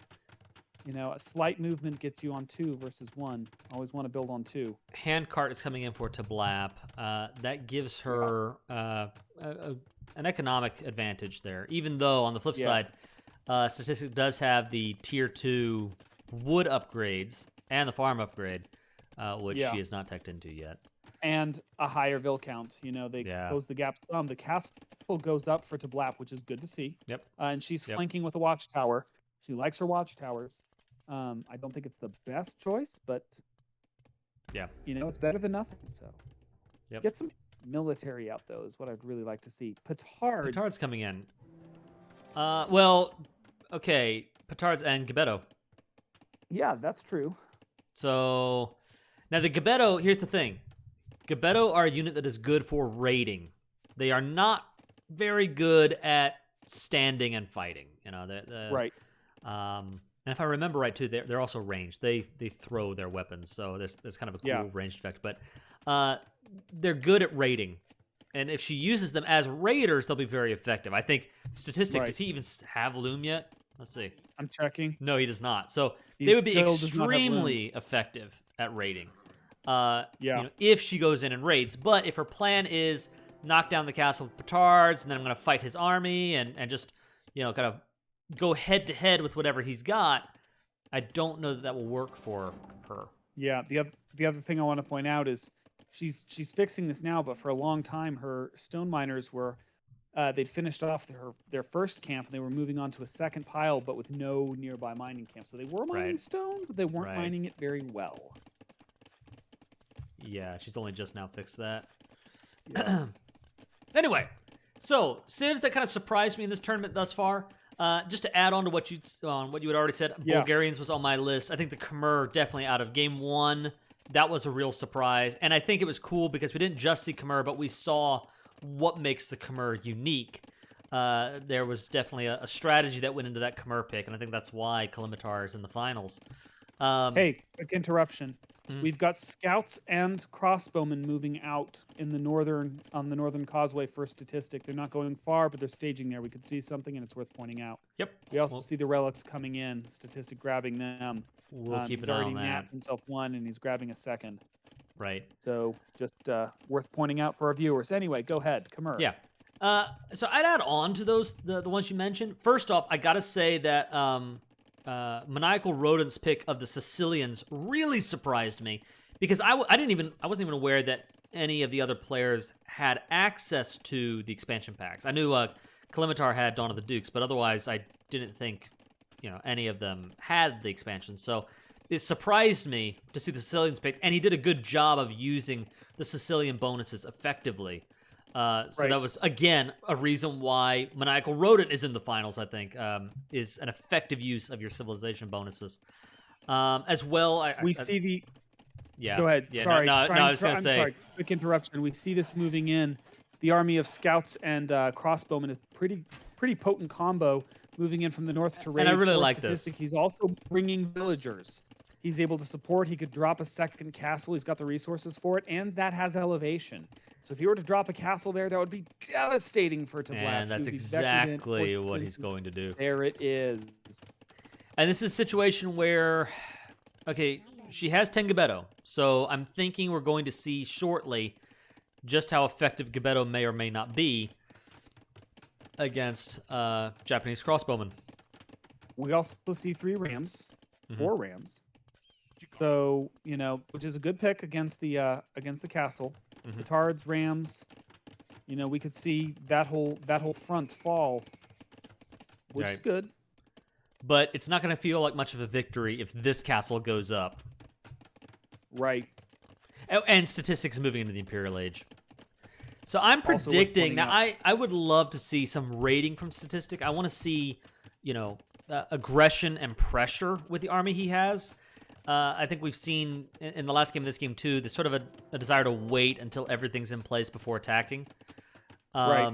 a slight movement gets you on 2 versus 1. Always want to build on 2. Handcart is coming in for Teh Blap. That gives her an economic advantage there, even though on the flip side, Statistic does have the tier 2 wood upgrades and the farm upgrade, which she has not teched into yet. And a higher vill count. They close the gap some. The castle goes up for Teh Blap, which is good to see. Yep. And she's flanking with a watchtower. She likes her watchtowers. I don't think it's the best choice, but it's better than nothing. So get some military out, though, is what I'd really like to see. Petard's coming in. Petard's and Gabetto. Yeah, that's true. So now the Gabetto, here's the thing. Gabetto are a unit that is good for raiding. They are not very good at standing and fighting. Right. And if I remember right too, they're also ranged. They throw their weapons, so there's kind of a cool ranged effect. But they're good at raiding, and if she uses them as raiders, they'll be very effective. I think Statistic, does he even have Loom yet? Let's see. I'm checking. No, he does not. So they would be extremely effective at raiding. If she goes in and raids. But if her plan is knock down the castle with petards, and then I'm going to fight his army and just kind of go head to head with whatever he's got, I don't know that will work for her. Yeah, the other thing I want to point out is she's fixing this now, but for a long time her stone miners were they'd finished off their first camp and they were moving on to a second pile, but with no nearby mining camp. So they were mining stone, but they weren't mining it very well. Yeah, she's only just now fixed that. Yeah. Anyway, so civs that kind of surprised me in this tournament thus far. Just to add on to what you had already said, Bulgarians was on my list. I think the Khmer definitely out of game 1. That was a real surprise, and I think it was cool because we didn't just see Khmer, but we saw what makes the Khmer unique. There was definitely a strategy that went into that Khmer pick, and I think that's why Kalimitar is in the finals. Hey, quick interruption. We've got scouts and crossbowmen moving out on the northern causeway for Statistic. They're not going far, but they're staging there. We could see something, and it's worth pointing out. Yep. We also see the relics coming in. Statistic grabbing them. We'll keep an eye on that. He's already napped himself 1, and he's grabbing a second. Right. So just worth pointing out for our viewers. Anyway, go ahead, Khmer. Yeah. So I'd add on to those the ones you mentioned. First off, I gotta say that Maniacal Rodent's pick of the Sicilians really surprised me because I wasn't even aware that any of the other players had access to the expansion packs. I knew Kalimitar had Dawn of the Dukes, but otherwise I didn't think any of them had the expansion. So it surprised me to see the Sicilians picked, and he did a good job of using the Sicilian bonuses effectively. So that was, again, a reason why Maniacal Rodent is in the finals, I think, is an effective use of your civilization bonuses. As well, we see the... Yeah. Go ahead. Yeah, Sorry. I was going to say... Sorry. Quick interruption. We see this moving in. The army of scouts and crossbowmen is pretty potent combo moving in from the north to raid. And I really for like Statistic. this. He's also bringing villagers. He's able to support. He could drop a second castle. He's got the resources for it, and that has elevation. So if you were to drop a castle there, that would be devastating for Teh Blap. And that's exactly what he's going to do. There it is. And this is a situation where, okay, she has 10 Gebeto, so I'm thinking we're going to see shortly just how effective Gebeto may or may not be against Japanese crossbowmen. We also see 3 rams, 4 rams. So, which is a good pick against the castle. Petards, rams, we could see that whole front fall, which is good. But it's not going to feel like much of a victory if this castle goes up. Right. And Statistics moving into the Imperial Age. So I'm predicting, now I would love to see some raiding from Statistic. I want to see, aggression and pressure with the army he has. I think we've seen in the last game, this game too, there's sort of a desire to wait until everything's in place before attacking. Right.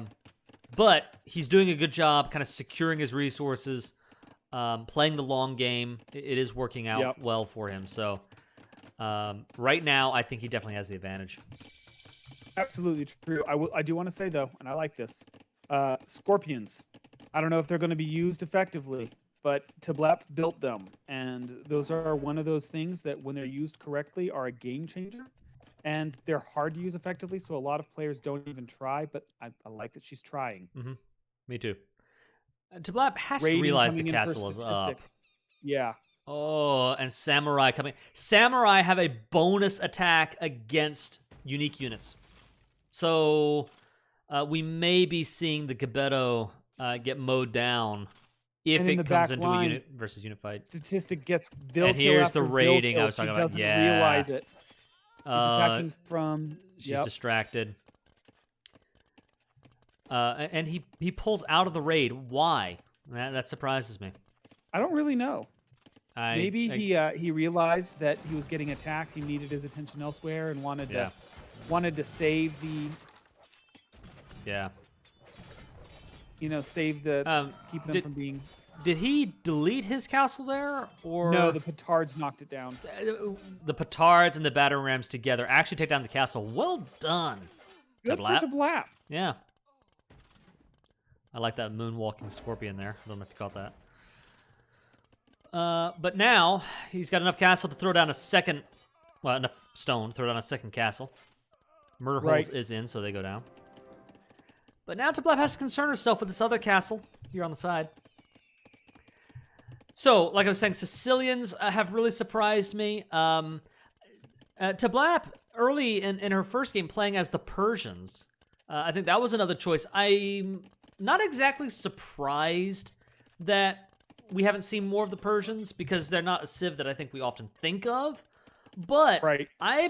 But he's doing a good job kind of securing his resources, playing the long game. It is working out well for him. So right now, I think he definitely has the advantage. Absolutely true. I do want to say, though, and I like this, scorpions. I don't know if they're going to be used effectively, but Teh Blap built them, and those are one of those things that, when they're used correctly, are a game changer, and they're hard to use effectively, so a lot of players don't even try, but I like that she's trying. Me too. Teh Blap has to realize the castle is up. Yeah. Oh, and Samurai coming. Samurai have a bonus attack against unique units. So we may be seeing the Gebeto get mowed down if it comes into a unit versus unit fight. Statistic gets built. And here's the raiding I was talking about. She doesn't realize it. He's attacking from... She's distracted. And he pulls out of the raid. Why? That surprises me. I don't really know. Maybe he realized that he was getting attacked. He needed his attention elsewhere and wanted to save the... Yeah. Save the... keep them from being... Did he delete his castle there, or... No, the petards knocked it down. The petards and the battering rams together actually take down the castle. Well done, Good for Teh Blap. Yeah. I like that moonwalking scorpion there. I don't know if you caught that. But now, he's got enough castle to throw down a second... Well, enough stone to throw down a second castle. Murder Holes is in, so they go down. But now Teh Blap has to concern herself with this other castle here on the side. So, like I was saying, Sicilians have really surprised me. Teh Blap, early in her first game, playing as the Persians, I think that was another choice. I'm not exactly surprised that we haven't seen more of the Persians, because they're not a civ that I think we often think of. But I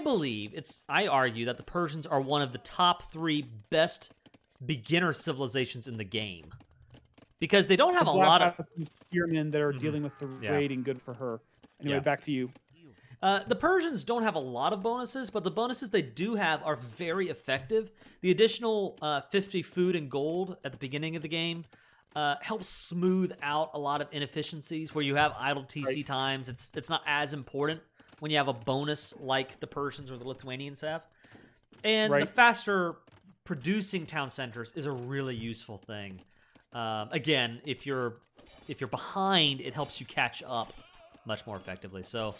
argue that the Persians are one of the top 3 best beginner civilizations in the game. Because they don't have a lot of spearmen that are dealing with the raiding. Good for her. Anyway, back to you. The Persians don't have a lot of bonuses, but the bonuses they do have are very effective. The additional 50 food and gold at the beginning of the game helps smooth out a lot of inefficiencies where you have idle TC times. It's not as important when you have a bonus like the Persians or the Lithuanians have. And the faster producing town centers is a really useful thing. Again, if you're behind, it helps you catch up much more effectively. So,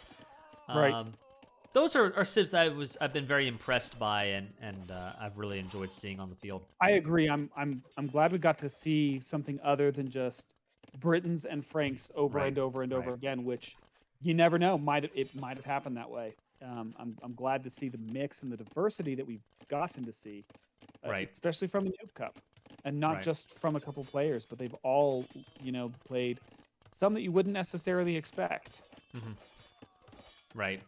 those are civs that I've been very impressed by, and I've really enjoyed seeing on the field. I agree. I'm glad we got to see something other than just Britons and Franks over and over and over again, which you never know. It might have happened that way. I'm glad to see the mix and the diversity that we've gotten to see, especially from the Noob Cup. And not just from a couple players, but they've all, played some that you wouldn't necessarily expect. Right.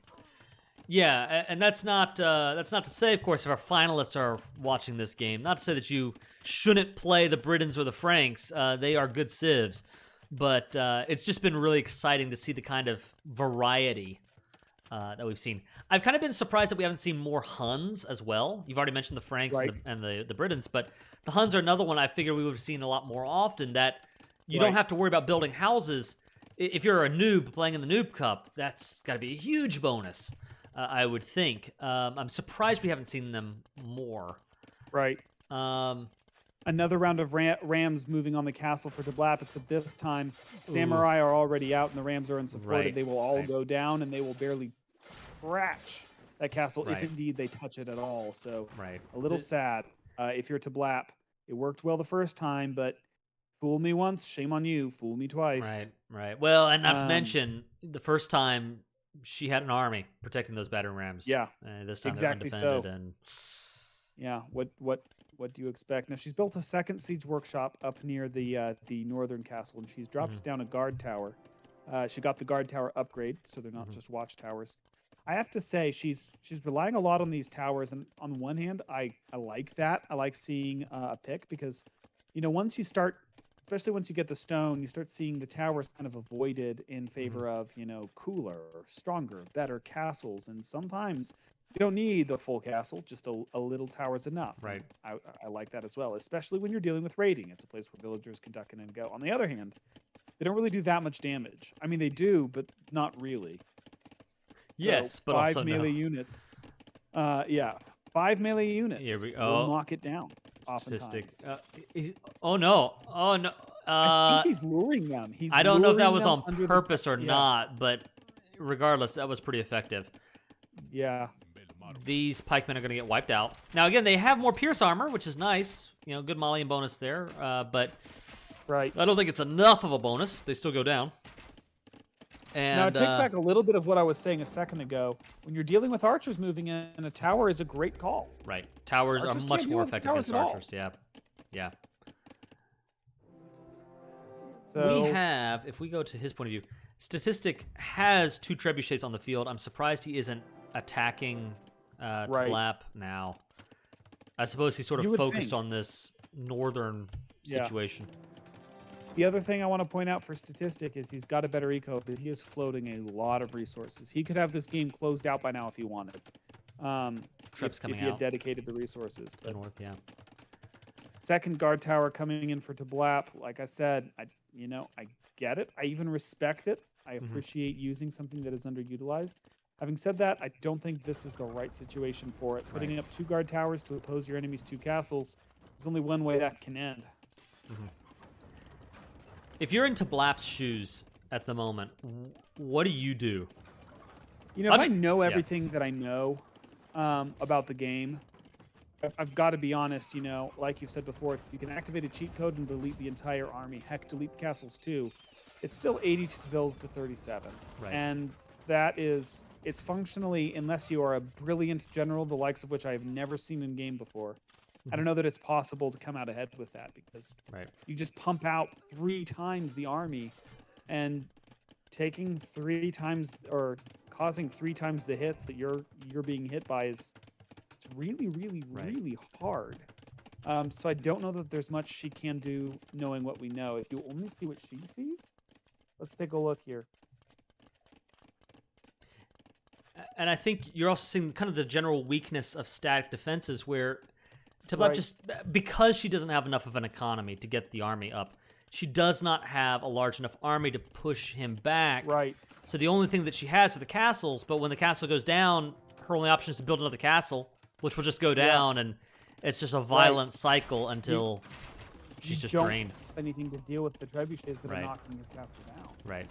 Yeah, and that's not to say, of course, if our finalists are watching this game, not to say that you shouldn't play the Britons or the Franks. They are good civs, but it's just been really exciting to see the kind of variety that we've seen. I've kind of been surprised that we haven't seen more Huns as well. You've already mentioned the Franks Right. and the Britons, but the Huns are another one I figured we would have seen a lot more often. That you don't have to worry about building houses. If you're a noob playing in the Noob Cup, that's got to be a huge bonus. I would think. I'm surprised we haven't seen them more. Right. Another round of Rams moving on the castle for Teh Blap. It's at this time. Samurai are already out, and the Rams are unsupported. Right. They will all go down, and they will barely scratch that castle if indeed they touch it at all. So a little sad. If you're Teh Blap, it worked well the first time, but fool me once, shame on you. Fool me twice. Right. Well, and not to mention, the first time she had an army protecting those battering rams. Yeah. This time exactly they're so. undefended. And yeah, what do you expect? Now she's built a second siege workshop up near the northern castle, and she's dropped down a guard tower. She got the guard tower upgrade, so they're not just watchtowers. I have to say she's relying a lot on these towers, and on one hand, I like that. I like seeing a pick because, once you start, especially once you get the stone, you start seeing the towers kind of avoided in favor of, cooler, stronger, better castles. And sometimes you don't need the full castle, just a little tower is enough. Right. I like that as well, especially when you're dealing with raiding. It's a place where villagers can duck in and go. On the other hand, they don't really do that much damage. I mean, they do, but not really. Yes, so but 5 also melee units. 5 melee units. Here we will knock it down. Statistic. Oh no! I think he's luring them. I don't know if that was on purpose or not, but regardless, that was pretty effective. Yeah. These pikemen are going to get wiped out. Now, again, they have more pierce armor, which is nice. Good Malian bonus there. But I don't think it's enough of a bonus. They still go down. And now, take back a little bit of what I was saying a second ago. When you're dealing with archers moving in, a tower is a great call. Right. Towers are much more effective against archers. Yeah. So, we have, if we go to his point of view, Statistic has 2 trebuchets on the field. I'm surprised he isn't attacking Teh Blap now. I suppose he's sort of focused on this northern situation. The other thing I want to point out for Statistic is he's got a better eco, but he is floating a lot of resources. He could have this game closed out by now if he wanted. Trips coming if he had dedicated the resources. The north, yeah. Second guard tower coming in for Teh Blap. Like I said, I get it. I even respect it. I appreciate using something that is underutilized. Having said that, I don't think this is the right situation for it. Putting up 2 guard towers to oppose your enemy's 2 castles, there's only one way that can end. If you're in Teh Blap's shoes at the moment, what do you do? If I know everything that I know about the game, I've got to be honest, like you've said before, if you can activate a cheat code and delete the entire army, heck, delete the castles too, it's still 82 vills to 37. Right. And that is, it's functionally, unless you are a brilliant general, the likes of which I have never seen in game before, I don't know that it's possible to come out ahead with that because you just pump out 3 times the army and taking 3 times or causing 3 times the hits that you're being hit by is really, really, really hard. So I don't know that there's much she can do knowing what we know. If you only see what she sees, let's take a look here. And I think you're also seeing kind of the general weakness of static defenses where Teh Blap just, because she doesn't have enough of an economy to get the army up, she does not have a large enough army to push him back. Right. So the only thing that she has are the castles, but when the castle goes down, her only option is to build another castle, which will just go down, and it's just a violent cycle until she's just drained. Anything to deal with the trebuchets that are knocking your castle down. Right.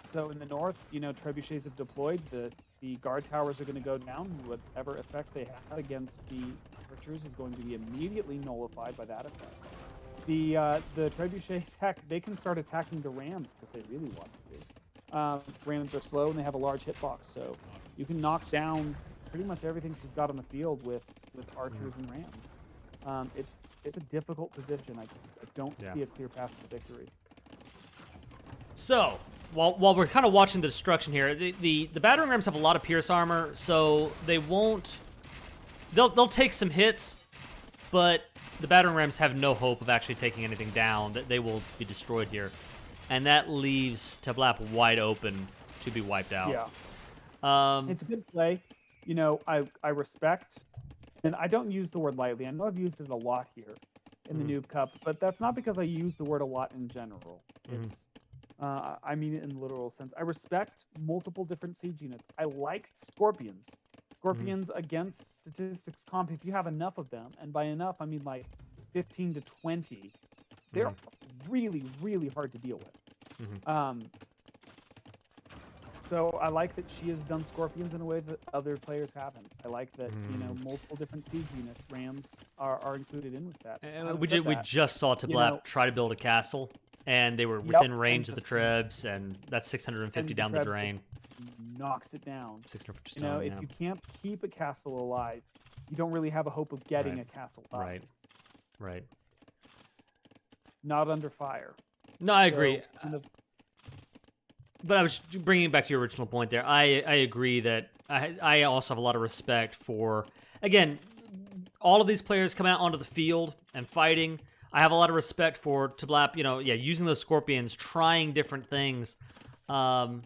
So in the north, trebuchets have deployed. The guard towers are going to go down. Whatever effect they had against the archers is going to be immediately nullified by that effect. The trebuchets, heck, they can start attacking the rams if they really want to. Rams are slow and they have a large hitbox, so you can knock down pretty much everything she's got on the field with archers and rams. It's a difficult position. I don't see a clear path to victory. So, while we're kind of watching the destruction here, the battering rams have a lot of pierce armor, so they won't. They'll take some hits, but the battering rams have no hope of actually taking anything down. That they will be destroyed here, and that leaves Teh Blap wide open to be wiped out. Yeah. It's a good play. You know, I respect, and I don't use the word lightly. I know I've used it a lot here in the Noob Cup, but that's not because I use the word a lot in general. It's I mean it in the literal sense. I respect multiple different siege units. I like scorpions. Scorpions against statistics comp, if you have enough of them, and by enough I mean like 15 to 20, they're really, really hard to deal with. So I like that she has done scorpions in a way that other players haven't. I like that, you know, multiple different siege units, rams, are included in with that. We just saw Teh Blap try to build a castle, and they were within range of the trebs, and that's 650 down the drain. Knocks it down. 650 stone, you know, if you can't keep a castle alive, you don't really have a hope of getting a castle up. Right. Not under fire. No, I agree. But I was bringing it back to your original point there. I agree that I also have a lot of respect for, again, all of these players coming out onto the field and fighting. I have a lot of respect for Teh Blap, you know, using those scorpions, trying different things. I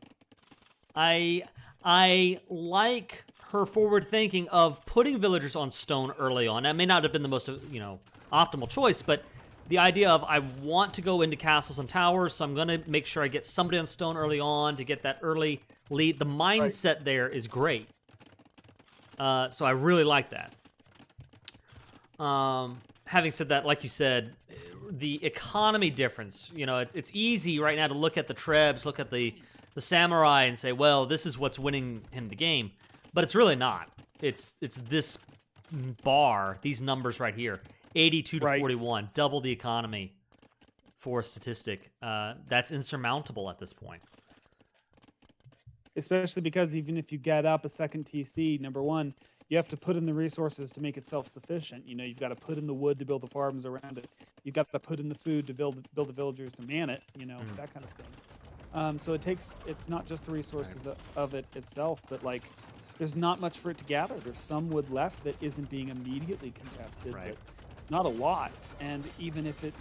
like her forward thinking of putting villagers on stone early on. That may not have been the most, you know, optimal choice, but the idea of I want to go into castles and towers, so I'm going to make sure I get somebody on stone early on to get that early lead. The mindset there is great. So I really like that. Having said that, like you said, the economy difference, you know, it's easy right now to look at the trebs, look at the samurai and say, well, this is what's winning him the game. But it's really not. It's this bar, these numbers right here. 82 to 41, double the economy for a statistic. That's insurmountable at this point. Especially because even if you get up a second TC, number one, you have to put in the resources to make it self-sufficient. You know, you've got to put in the wood to build the farms around it. You've got to put in the food to build the villagers to man it, you know, that kind of thing. So it's not just the resources of it itself, but like there's not much for it to gather. There's some wood left that isn't being immediately contested. But not a lot, and even if it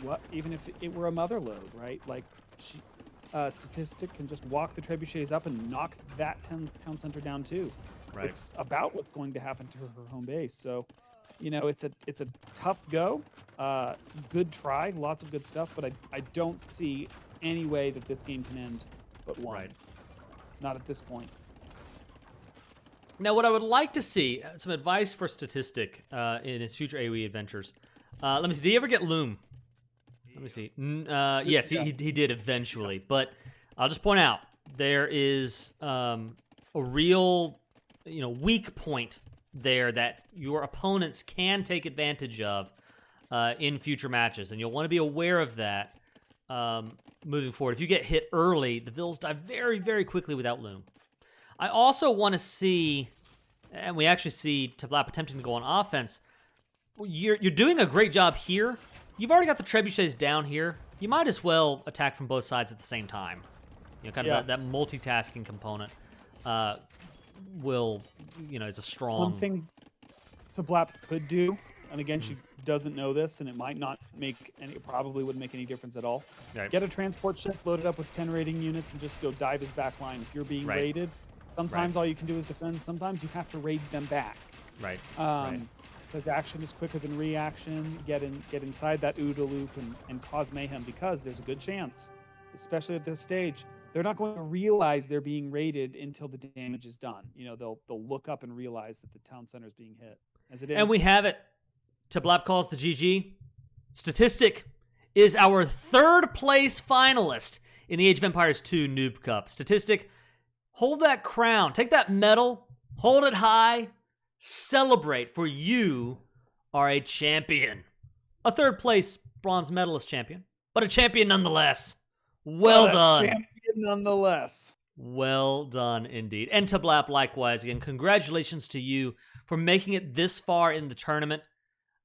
were a mother load, right? Like, Statistic can just walk the trebuchets up and knock that town center down too. It's about what's going to happen to her home base. So, you know, it's a tough go. Good try, lots of good stuff, but I don't see any way that this game can end but one. Not at this point. Now, what I would like to see, some advice for Statistic in his future AoE adventures. Let me see. Did he ever get Loom? Let me see. Yes, he did eventually. But I'll just point out there is a real, you know, weak point there that your opponents can take advantage of in future matches, and you'll want to be aware of that moving forward. If you get hit early, the vills die very, very quickly without Loom. I also want to see, and we actually see Teh Blap attempting to go on offense. You're doing a great job here. You've already got the trebuchets down here. You might as well attack from both sides at the same time. You know, kind of that multitasking component will, you know, is a strong... One thing Teh Blap could do, and again, she doesn't know this, and it might not make any, it probably wouldn't make any difference at all. Get a transport ship loaded up with 10 raiding units and just go dive his back line. If you're being raided, sometimes all you can do is defend. Sometimes you have to raid them back. Because action is quicker than reaction. Get inside that OODA loop and cause mayhem, because there's a good chance, especially at this stage, they're not going to realize they're being raided until the damage is done. You know, they'll look up and realize that the town center is being hit. As it is. And we have it. Teh Blap calls the GG. Statistic is our third place finalist in the Age of Empires 2 Noob Cup. Statistic, hold that crown. Take that medal. Hold it high. Celebrate, for you are a champion. A third place bronze medalist champion, but a champion nonetheless. Well done. Champion nonetheless. Well done indeed. And Teh Blap, likewise. Again, congratulations to you for making it this far in the tournament,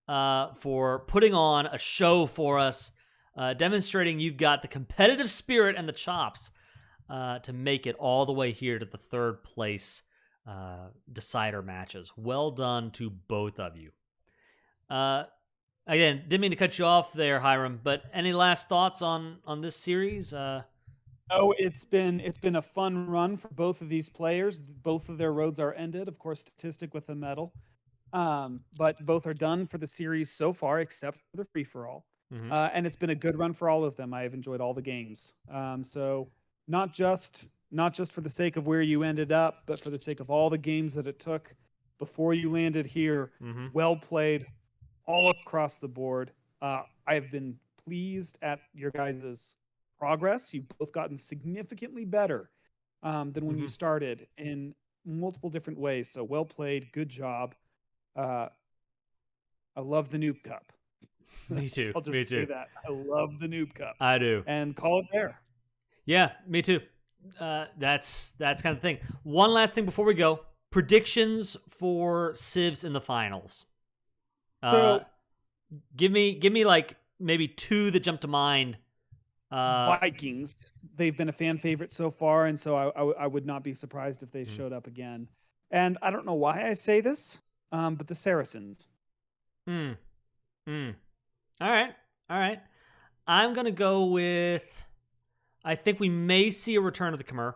for putting on a show for us, demonstrating you've got the competitive spirit and the chops to make it all the way here to the third place decider matches. Well done to both of you. Again, didn't mean to cut you off there, Hiram, but any last thoughts on this series? Oh, it's been a fun run for both of these players. Both of their roads are ended. Of course, Statistic with a medal, but both are done for the series so far, except for the free for all. Mm-hmm. And it's been a good run for all of them. I have enjoyed all the games. So not just for the sake of where you ended up, but for the sake of all the games that it took before you landed here. Mm-hmm. Well played, all across the board. I have been pleased at your guys' progress. You've both gotten significantly better than when you started in multiple different ways. So well played, good job. I love the Noob Cup. Me too. I'll just me say too. that. I love the Noob Cup. I do. And call it there. Yeah, me too. That's kind of the thing. One last thing before we go. Predictions for Civs in the finals. So give me like maybe two that jump to mind. Vikings. They've been a fan favorite so far, and so I would not be surprised if they showed up again. And I don't know why I say this, but the Saracens. All right. I'm gonna go with. I think we may see a return of the Cuman.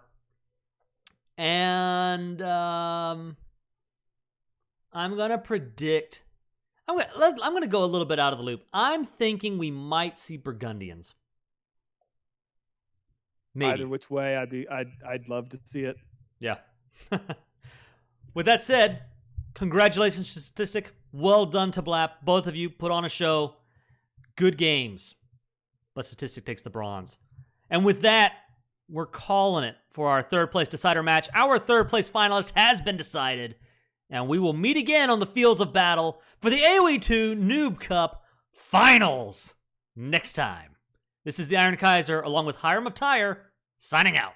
And I'm gonna predict. I'm gonna go a little bit out of the loop. I'm thinking we might see Burgundians. Maybe. Either which way, I'd love to see it. Yeah. With that said, congratulations, Statistic. Well done to Blap. Both of you put on a show. Good games. But Statistic takes the bronze. And with that, we're calling it for our third place decider match. Our third place finalist has been decided. And we will meet again on the fields of battle for the AoE2 Noob Cup Finals next time. This is the Iron Kaiser, along with Hiram of Tyre, signing out.